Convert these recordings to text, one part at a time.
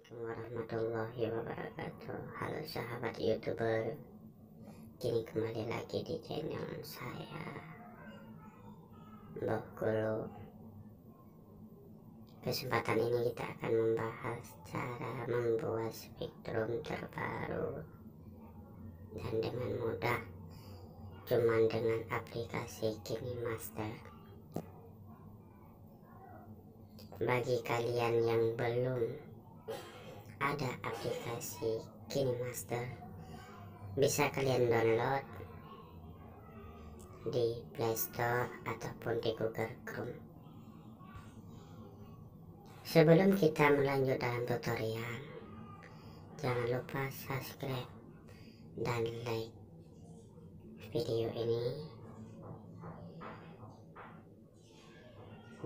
Assalamualaikum warahmatullahi wabarakatuh. Halo sahabat YouTuber, kini kembali lagi di channel saya, Bokulu. Kesempatan ini kita akan membahas cara membuat spektrum terbaru dan dengan mudah, cuman dengan aplikasi KiniMaster. Bagi kalian yang belum ada aplikasi KiniMaster, bisa kalian download di Play Store ataupun di Google Chrome. Sebelum kita melanjut dalam tutorial, jangan lupa subscribe dan like video ini,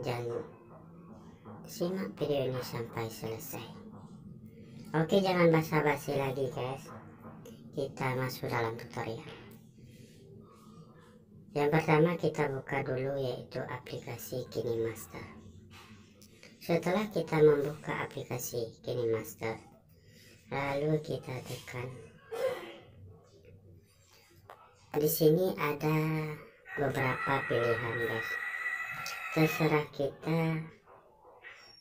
dan simak video ini sampai selesai. Oke, jangan basa-basi lagi guys, kita masuk dalam tutorial. Yang pertama kita buka dulu yaitu aplikasi KiniMaster. Setelah kita membuka aplikasi KiniMaster, lalu kita tekan. Di sini ada beberapa pilihan guys. Terserah kita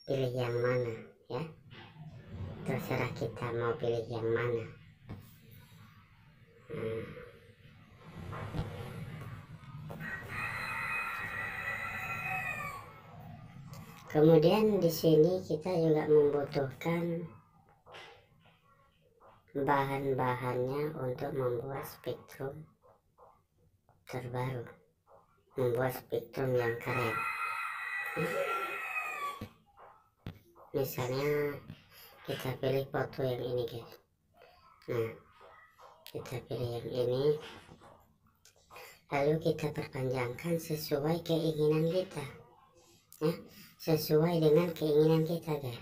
pilih yang mana ya. Terserah kita mau pilih yang mana. Kemudian di sini kita juga membutuhkan bahan-bahannya untuk membuat spektrum terbaru, membuat spektrum yang keren. Misalnya kita pilih foto yang ini guys. Nah, kita pilih yang ini, lalu kita perpanjangkan sesuai keinginan kita ya, sesuai dengan keinginan kita guys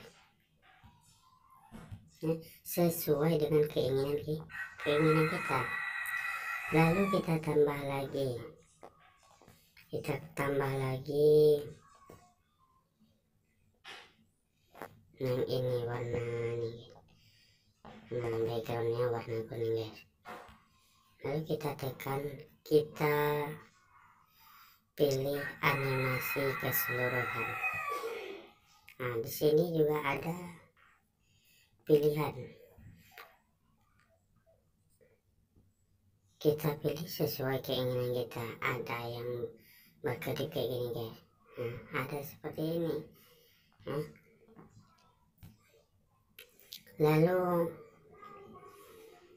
ya, sesuai dengan keinginan kita. Lalu kita tambah lagi, yang ini warna nih, backgroundnya warna kuning guys. Lalu kita tekan, kita pilih animasi keseluruhan. Nah, di sini juga ada pilihan, kita pilih sesuai keinginan kita. Ada yang berkedip kayak gini guys. Nah, ada seperti ini. Lalu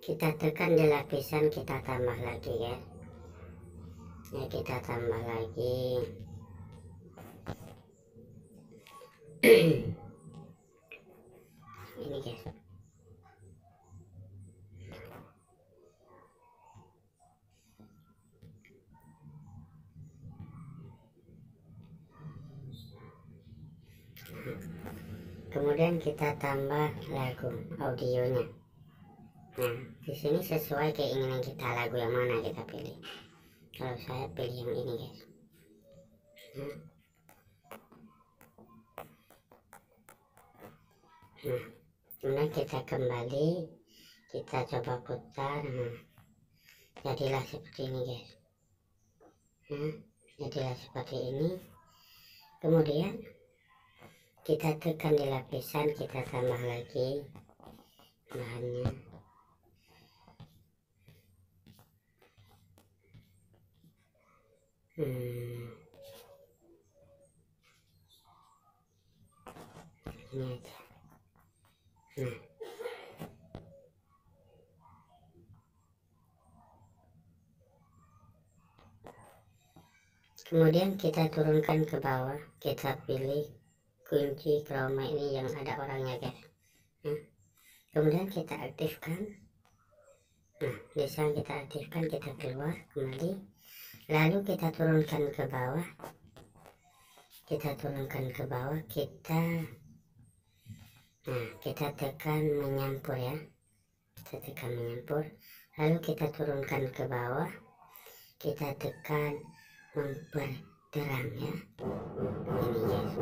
kita tekan di lapisan, kita tambah lagi ya. Ya, kita tambah lagi. Ini guys. Kemudian kita tambah lagu audionya. Nah, di sini sesuai keinginan kita, lagu yang mana kita pilih. Kalau saya pilih yang ini guys. Nah, kemudian kita kembali, kita coba putar. Nah, jadilah seperti ini guys. Jadilah seperti ini. Kemudian kita tekan di lapisan, kita tambah lagi bahannya. Ini aja. Nah, kemudian kita turunkan ke bawah, kita pilih kunci chroma ini yang ada orangnya guys. Kemudian kita aktifkan. Nah, di sana kita aktifkan, kita keluar kembali, lalu kita turunkan ke bawah, kita tekan menyampur ya, kita tekan menyampur, lalu kita turunkan ke bawah, kita tekan memperterang ya, ini guys.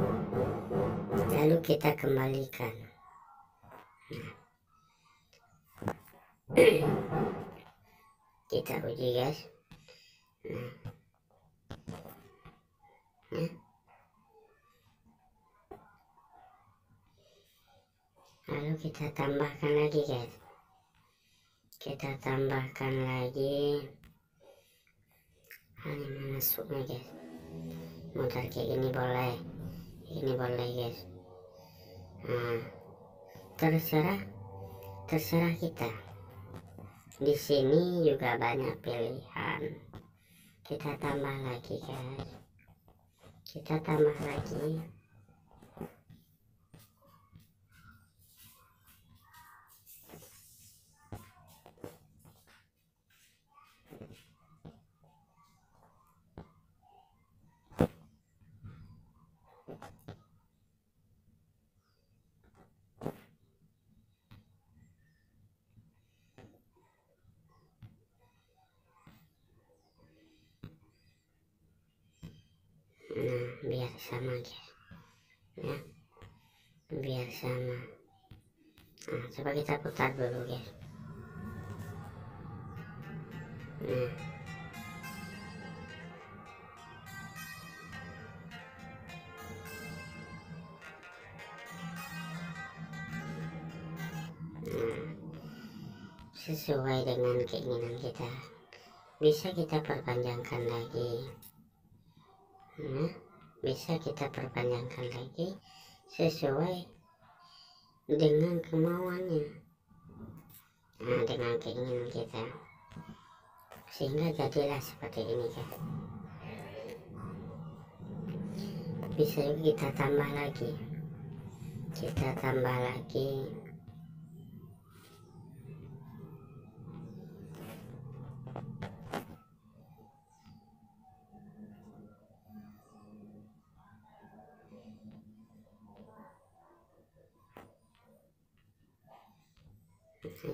Lalu kita kembalikan. Kita uji guys. Lalu kita tambahkan lagi guys. Kita tambahkan lagi ini masuknya guys. Mutar kayak gini boleh, ini boleh guys. Terserah kita. Di sini juga banyak pilihan. Kita tambah lagi guys. Kita tambah lagi. Biar sama guys ya, biar sama. Coba kita putar dulu guys. Sesuai dengan keinginan kita, bisa kita perpanjangkan lagi. Bisa kita perpanjangkan lagi sesuai dengan kemauannya, dengan keinginan kita, sehingga jadilah seperti ini kan. Bisa juga kita tambah lagi,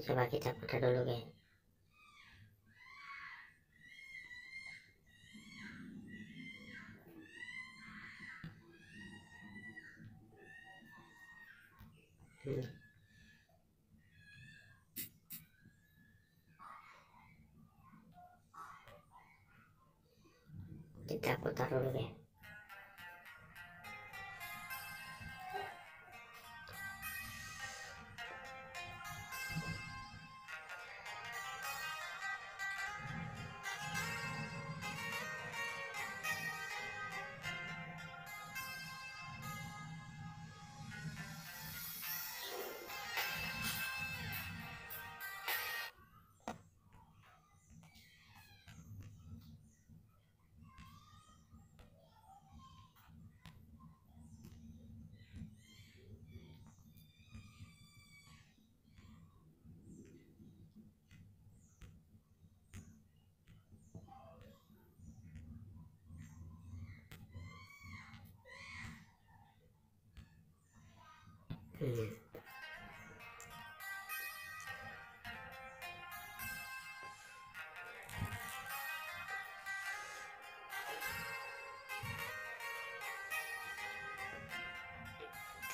coba kita putar dulu guys. Kita putar dulu guys.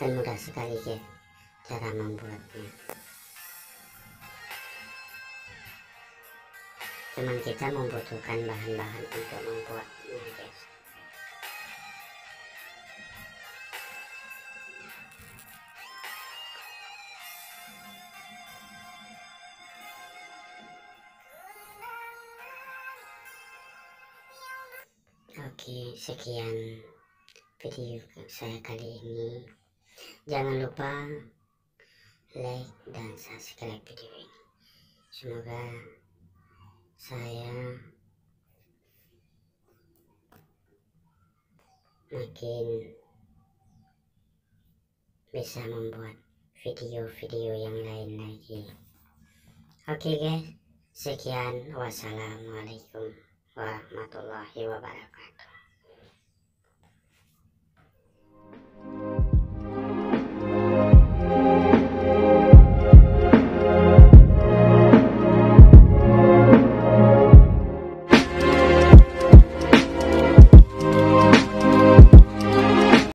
Kan mudah sekali ya cara membuatnya. Cuman kita membutuhkan bahan-bahan untuk membuatnya guys. Oke, sekian video saya kali ini. Jangan lupa like dan subscribe video ini. Semoga saya makin bisa membuat video-video yang lain lagi. Oke guys, sekian. Wassalamualaikum warahmatullahi wabarakatuh.